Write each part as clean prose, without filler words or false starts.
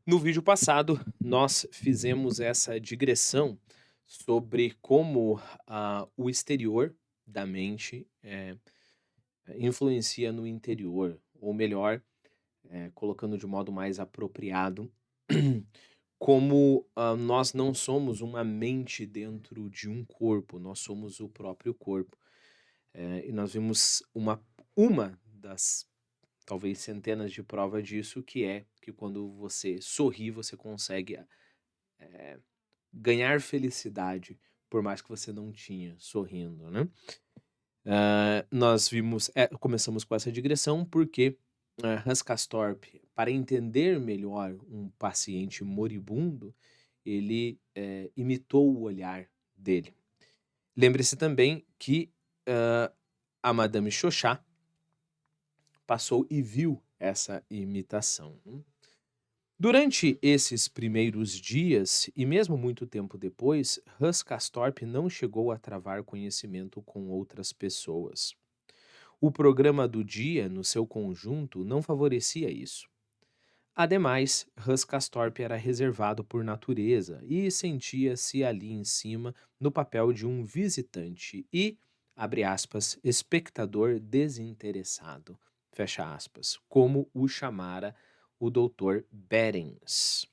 No vídeo passado, nós fizemos essa digressão sobre como o exterior da mente influencia no interior, ou melhor, colocando de modo mais apropriado, como nós não somos uma mente dentro de um corpo, nós somos o próprio corpo. E nós vimos uma das talvez centenas de provas disso, que é que quando você sorri, você consegue ganhar felicidade, por mais que você não tinha sorrindo, né. Nós vimos começamos com essa digressão porque, Hans Castorp, para entender melhor um paciente moribundo, ele, imitou o olhar dele. Lembre-se também que, a Madame Chauchat passou e viu essa imitação, né. Durante esses primeiros dias, e mesmo muito tempo depois, Hus Castorp não chegou a travar conhecimento com outras pessoas. O programa do dia, no seu conjunto, não favorecia isso. Ademais, Hus Castorp era reservado por natureza e sentia-se ali em cima no papel de um visitante e, abre aspas, espectador desinteressado, fecha aspas, como o chamara o doutor Behrens.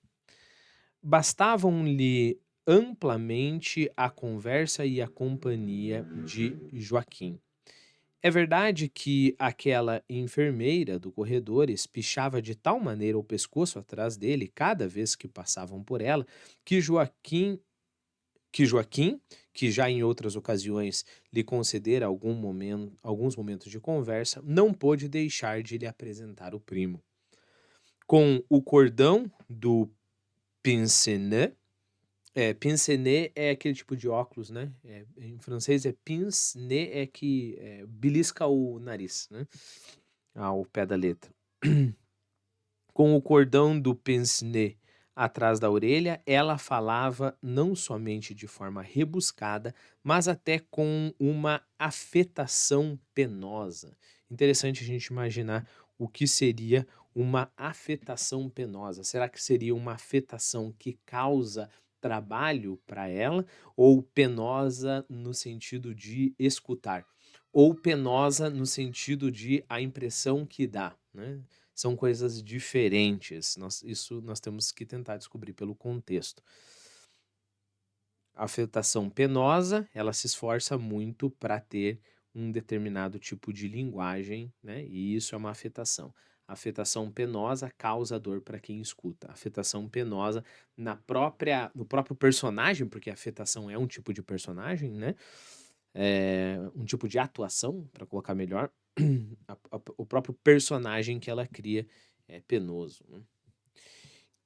Bastavam-lhe amplamente a conversa e a companhia de Joaquim. É verdade que aquela enfermeira do corredor espichava de tal maneira o pescoço atrás dele cada vez que passavam por ela, que Joaquim, que já em outras ocasiões lhe concedera alguns momentos de conversa, não pôde deixar de lhe apresentar o primo. Com o cordão do pince-nez. Pince-nez é aquele tipo de óculos, né, em francês é pince-nez, que, belisca o nariz, né, ao pé da letra. Com o cordão do pince-nez atrás da orelha, ela falava não somente de forma rebuscada, mas até com uma afetação penosa. Interessante a gente imaginar o que seria uma afetação penosa. Será que seria uma afetação que causa trabalho para ela, ou penosa no sentido de escutar? Ou penosa no sentido de a impressão que dá, né? São coisas diferentes. Nós temos que tentar descobrir pelo contexto. A afetação penosa, ela se esforça muito para ter um determinado tipo de linguagem, né? E isso é uma afetação. A afetação penosa causa dor para quem escuta. A afetação penosa no próprio personagem, porque a afetação é um tipo de personagem, né? Um tipo de atuação, para colocar melhor, o próprio personagem que ela cria é penoso, né?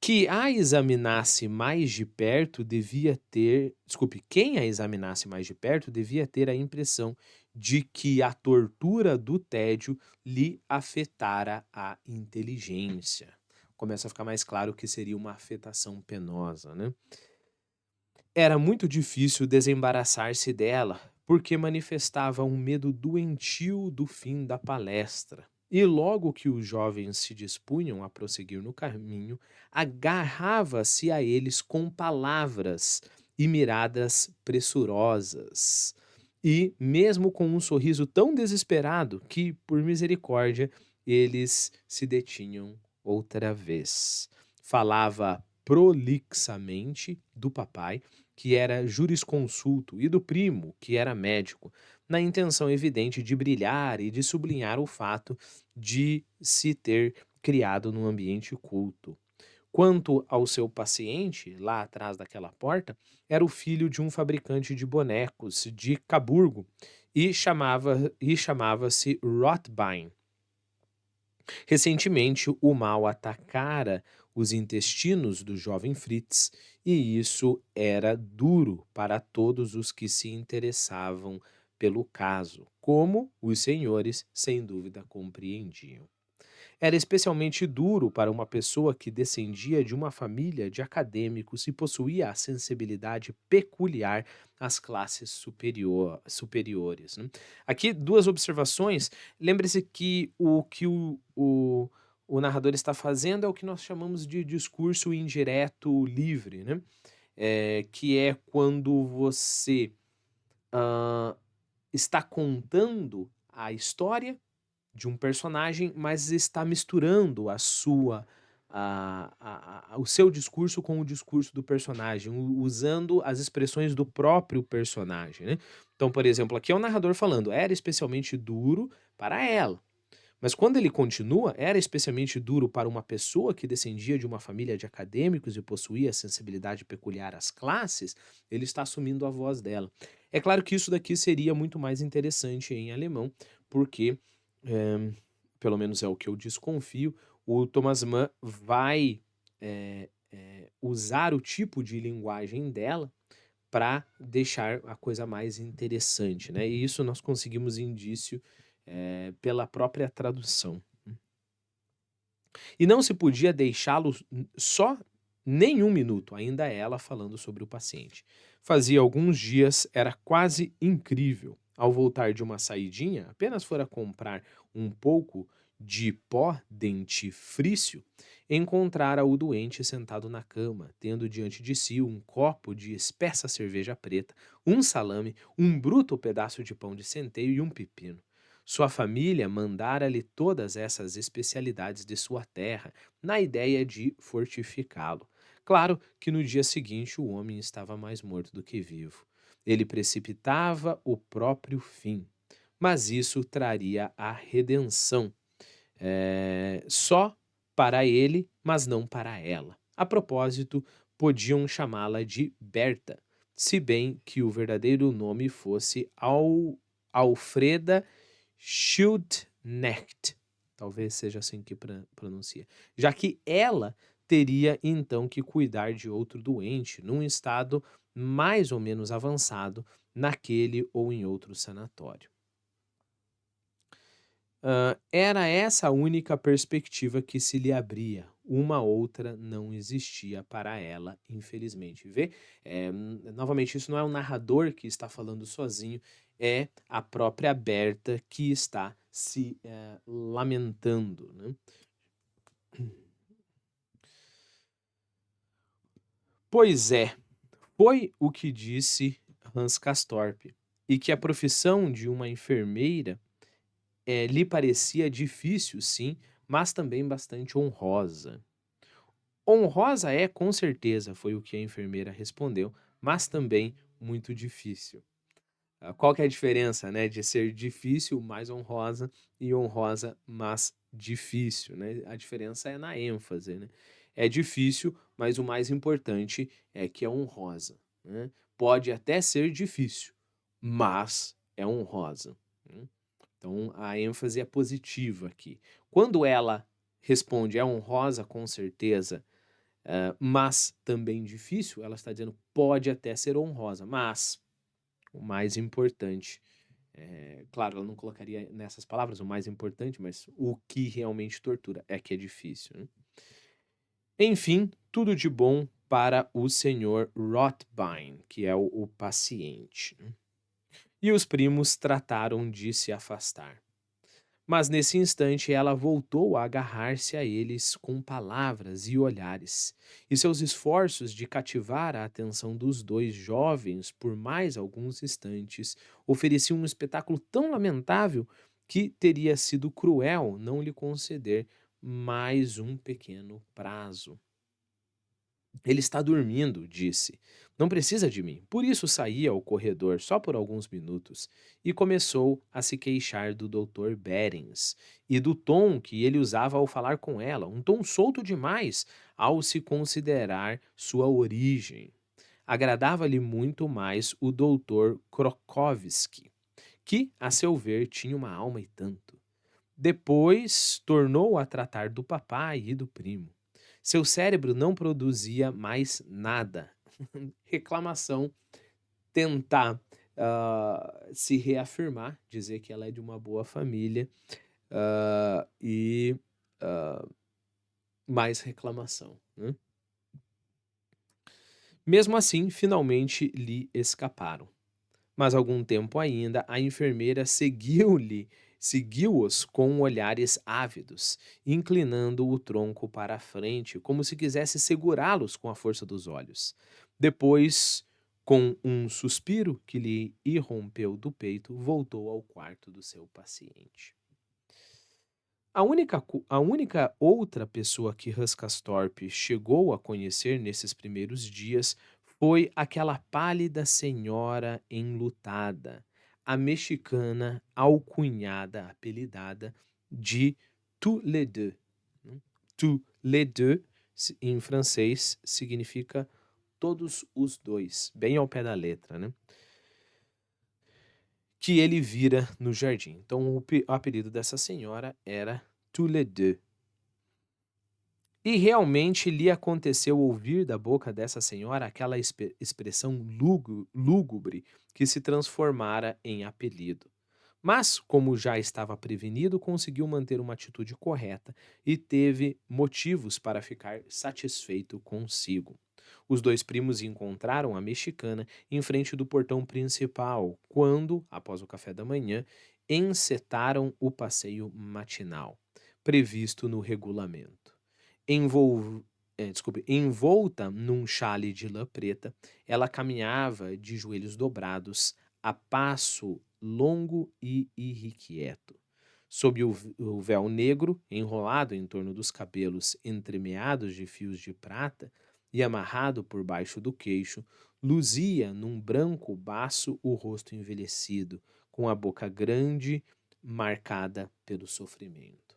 Que a examinasse mais de perto devia ter, desculpe, quem a examinasse mais de perto devia ter a impressão de que a tortura do tédio lhe afetara a inteligência. Começa a ficar mais claro que seria uma afetação penosa, né? Era muito difícil desembaraçar-se dela, porque manifestava um medo doentio do fim da palestra. E logo que os jovens se dispunham a prosseguir no caminho, agarrava-se a eles com palavras e miradas pressurosas. E, mesmo com um sorriso tão desesperado que, por misericórdia, eles se detinham outra vez. Falava prolixamente do papai, que era jurisconsulto, e do primo, que era médico, na intenção evidente de brilhar e de sublinhar o fato de se ter criado num ambiente culto. Quanto ao seu paciente, lá atrás daquela porta, era o filho de um fabricante de bonecos de Caburgo e chamava-se Rothbein. Recentemente, o mal atacara os intestinos do jovem Fritz, e isso era duro para todos os que se interessavam pelo caso, como os senhores sem dúvida compreendiam. Era especialmente duro para uma pessoa que descendia de uma família de acadêmicos e possuía a sensibilidade peculiar às classes superiores, né? Aqui, duas observações. Lembre-se que o o narrador está fazendo é o que nós chamamos de discurso indireto livre, né? Que é quando você ah, está contando a história de um personagem, mas está misturando o seu discurso com o discurso do personagem, usando as expressões do próprio personagem, né? Então, por exemplo, aqui é o narrador falando, era especialmente duro para ela. Mas quando ele continua, era especialmente duro para uma pessoa que descendia de uma família de acadêmicos e possuía sensibilidade peculiar às classes, ele está assumindo a voz dela. É claro que isso daqui seria muito mais interessante em alemão, porque, eh, pelo menos é o que eu desconfio, o Thomas Mann vai usar o tipo de linguagem dela para deixar a coisa mais interessante, né? E isso nós conseguimos indício pela própria tradução. E não se podia deixá-lo só nem um minuto, ainda ela falando sobre o paciente. Fazia alguns dias, era quase incrível. Ao voltar de uma saidinha, apenas fora comprar um pouco de pó dentifrício, encontrara o doente sentado na cama, tendo diante de si um copo de espessa cerveja preta, um salame, um bruto pedaço de pão de centeio e um pepino. Sua família mandara-lhe todas essas especialidades de sua terra, na ideia de fortificá-lo. Claro que no dia seguinte o homem estava mais morto do que vivo. Ele precipitava o próprio fim, mas isso traria a redenção, só para ele, mas não para ela. A propósito, podiam chamá-la de Berta, se bem que o verdadeiro nome fosse Alfreda Schildknecht, talvez seja assim que pronuncia, já que ela teria então que cuidar de outro doente num estado mais ou menos avançado naquele ou em outro sanatório. Era essa a única perspectiva que se lhe abria. Uma outra não existia para ela, infelizmente. Vê? Novamente, isso não é o narrador que está falando sozinho, é a própria Berta que está se lamentando, né? Pois é, foi o que disse Hans Castorp, e que a profissão de uma enfermeira lhe parecia difícil, sim, mas também bastante honrosa. Honrosa é, com certeza, foi o que a enfermeira respondeu, mas também muito difícil. Qual que é a diferença, né, de ser difícil, mais honrosa, e honrosa, mas difícil, né? A diferença é na ênfase, né? É difícil, mas o mais importante é que é honrosa, né? Pode até ser difícil, mas é honrosa, né? Então, a ênfase é positiva aqui. Quando ela responde é honrosa, com certeza, mas também difícil, ela está dizendo pode até ser honrosa, mas o mais importante, claro, ela não colocaria nessas palavras o mais importante, mas o que realmente tortura é que é difícil, né? Enfim, tudo de bom para o senhor Rothbein, que é o paciente, né? E os primos trataram de se afastar. Mas nesse instante ela voltou a agarrar-se a eles com palavras e olhares, e seus esforços de cativar a atenção dos dois jovens por mais alguns instantes ofereciam um espetáculo tão lamentável que teria sido cruel não lhe conceder mais um pequeno prazo. Ele está dormindo, disse. Não precisa de mim. Por isso saí ao corredor só por alguns minutos e começou a se queixar do Dr. Berens e do tom que ele usava ao falar com ela, um tom solto demais ao se considerar sua origem. Agradava-lhe muito mais o Dr. Krokowski, que, a seu ver, tinha uma alma e tanto. Depois tornou a tratar do papai e do primo. Seu cérebro não produzia mais nada. Reclamação, tentar se reafirmar, dizer que ela é de uma boa família e mais reclamação, né? Mesmo assim, finalmente lhe escaparam. Mas algum tempo ainda, a enfermeira seguiu-lhe Seguiu-os com olhares ávidos, inclinando o tronco para a frente, como se quisesse segurá-los com a força dos olhos. Depois, com um suspiro que lhe irrompeu do peito, voltou ao quarto do seu paciente. A única outra pessoa que Huskas-Torp chegou a conhecer nesses primeiros dias foi aquela pálida senhora enlutada, a mexicana alcunhada, apelidada de tous les deux, né. Tous les deux, em francês, significa todos os dois, bem ao pé da letra, né? Que ele vira no jardim. Então, o apelido dessa senhora era tous les deux. E realmente lhe aconteceu ouvir da boca dessa senhora aquela expressão lúgubre que se transformara em apelido. Mas, como já estava prevenido, conseguiu manter uma atitude correta e teve motivos para ficar satisfeito consigo. Os dois primos encontraram a mexicana em frente do portão principal, quando, após o café da manhã, encetaram o passeio matinal, previsto no regulamento. Envolta num chale de lã preta, ela caminhava de joelhos dobrados, a passo longo e irrequieto. Sob o véu negro, enrolado em torno dos cabelos entremeados de fios de prata e amarrado por baixo do queixo, luzia num branco baço o rosto envelhecido, com a boca grande, marcada pelo sofrimento.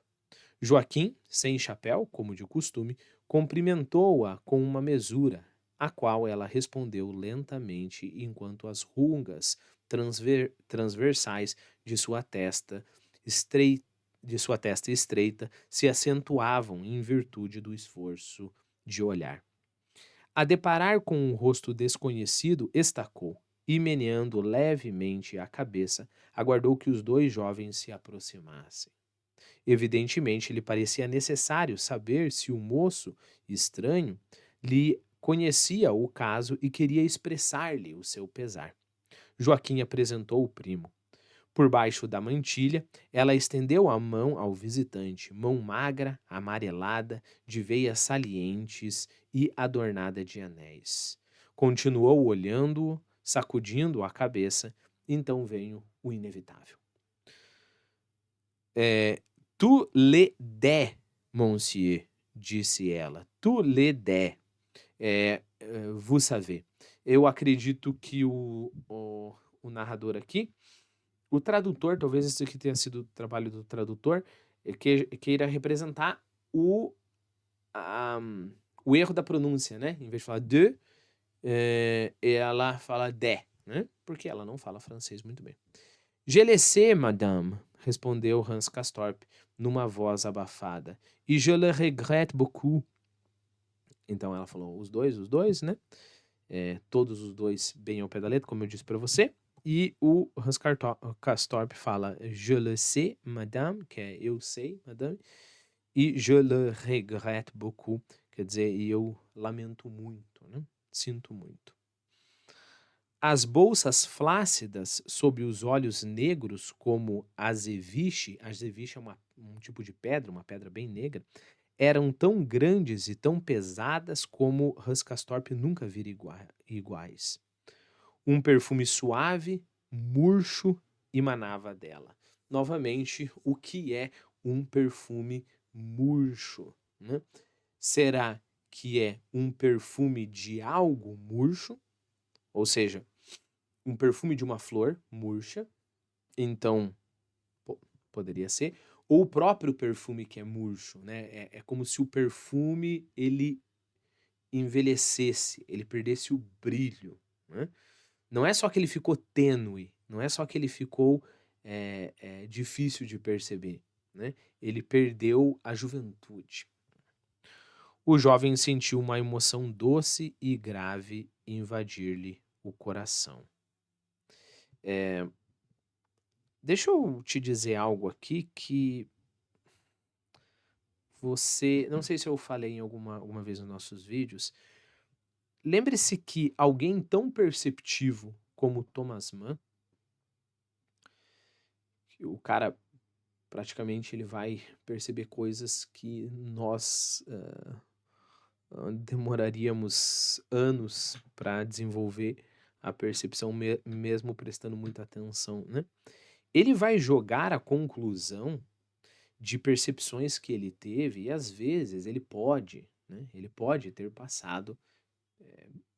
Joaquim, sem chapéu, como de costume, cumprimentou-a com uma mesura, a qual ela respondeu lentamente, enquanto as rugas transversais de sua testa estreita se acentuavam em virtude do esforço de olhar. A deparar com um rosto desconhecido, estacou e, meneando levemente a cabeça, aguardou que os dois jovens se aproximassem. Evidentemente, lhe parecia necessário saber se o moço estranho lhe conhecia o caso e queria expressar-lhe o seu pesar. Joaquim apresentou o primo. Por baixo da mantilha, ela estendeu a mão ao visitante, mão magra, amarelada, de veias salientes e adornada de anéis. Continuou olhando-o, sacudindo a cabeça, então veio o inevitável. Tu le dé, monsieur, disse ela. Tu le dé. Vous savez. Eu acredito que o narrador aqui, o tradutor, talvez isso aqui tenha sido o trabalho do tradutor, queira representar o erro da pronúncia, né? Em vez de falar de, ela fala de, né? Porque ela não fala francês muito bem. Je le sais, madame, respondeu Hans Castorp, numa voz abafada. E je le regrette beaucoup. Então ela falou os dois, né? Todos os dois bem ao pé da letra, como eu disse para você. E o Hans Castorp fala je le sais, madame, que é eu sei, madame. E je le regrette beaucoup, quer dizer, eu lamento muito, né? Sinto muito. As bolsas flácidas sob os olhos negros, como azeviche é um tipo de pedra, uma pedra bem negra, eram tão grandes e tão pesadas como Huskas-Torp nunca vira iguais. Um perfume suave, murcho, emanava dela. Novamente, o que é um perfume murcho, né? Será que é um perfume de algo murcho? Ou seja, um perfume de uma flor murcha, então poderia ser, ou o próprio perfume que é murcho, né? É como se o perfume ele envelhecesse, ele perdesse o brilho, né? Não é só que ele ficou tênue, não é só que ele ficou difícil de perceber, né? Ele perdeu a juventude. O jovem sentiu uma emoção doce e grave invadir-lhe o coração. Deixa eu te dizer algo aqui que você... Não sei se eu falei em alguma vez nos nossos vídeos. Lembre-se que alguém tão perceptivo como Thomas Mann, o cara praticamente ele vai perceber coisas que nós demoraríamos anos para desenvolver a percepção, mesmo prestando muita atenção, né? Ele vai jogar a conclusão de percepções que ele teve, e às vezes ele pode, né? Ele pode ter passado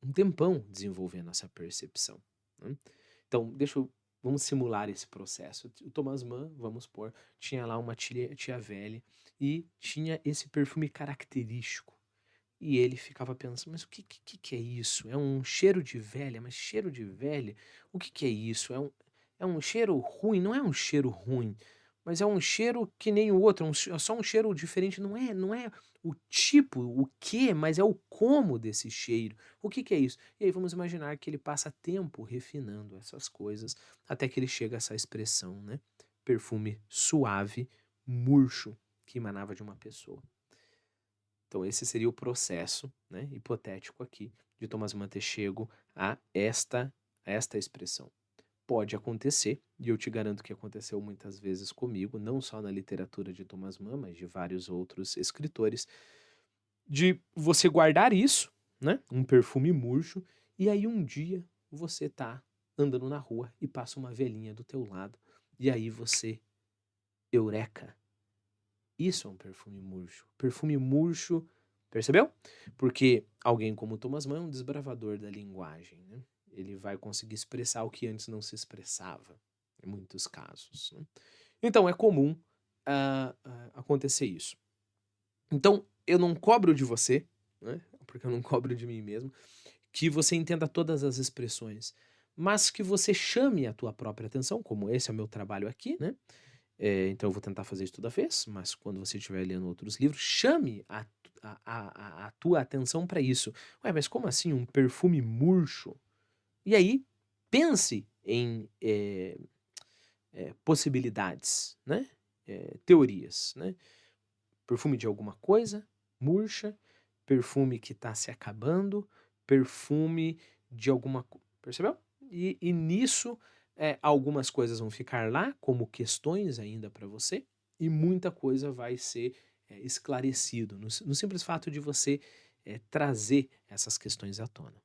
um tempão desenvolvendo essa percepção, né? Então, vamos simular esse processo. O Thomas Mann, vamos supor, tinha lá uma tia velha e tinha esse perfume característico. E ele ficava pensando, mas o que é isso? É um cheiro de velha, mas cheiro de velha? O que é isso? É um cheiro ruim? Não é um cheiro ruim, mas é um cheiro que nem o outro, é só um cheiro diferente. Não é o tipo, o que, mas é o como desse cheiro. O que é isso? E aí vamos imaginar que ele passa tempo refinando essas coisas até que ele chega a essa expressão, né? Perfume suave, murcho, que emanava de uma pessoa. Então esse seria o processo, né, hipotético aqui de Thomas Mann ter chego a esta expressão. Pode acontecer, e eu te garanto que aconteceu muitas vezes comigo, não só na literatura de Thomas Mann, mas de vários outros escritores, de você guardar isso, né, um perfume murcho, e aí um dia você tá andando na rua e passa uma velhinha do teu lado, e aí você, eureka, isso é um perfume murcho. Perfume murcho, percebeu? Porque alguém como Thomas Mann é um desbravador da linguagem, né? Ele vai conseguir expressar o que antes não se expressava, em muitos casos, né? Então é comum acontecer isso. Então eu não cobro de você, né? Porque eu não cobro de mim mesmo, que você entenda todas as expressões, mas que você chame a tua própria atenção, como esse é o meu trabalho aqui, né? Então eu vou tentar fazer isso toda vez, mas quando você estiver lendo outros livros, chame a tua atenção para isso. Ué, mas como assim um perfume murcho? E aí, pense em possibilidades, né? Teorias, né? Perfume de alguma coisa, murcha, perfume que está se acabando, perfume de alguma coisa. Percebeu? E nisso, algumas coisas vão ficar lá como questões ainda para você, e muita coisa vai ser esclarecido no simples fato de você trazer essas questões à tona.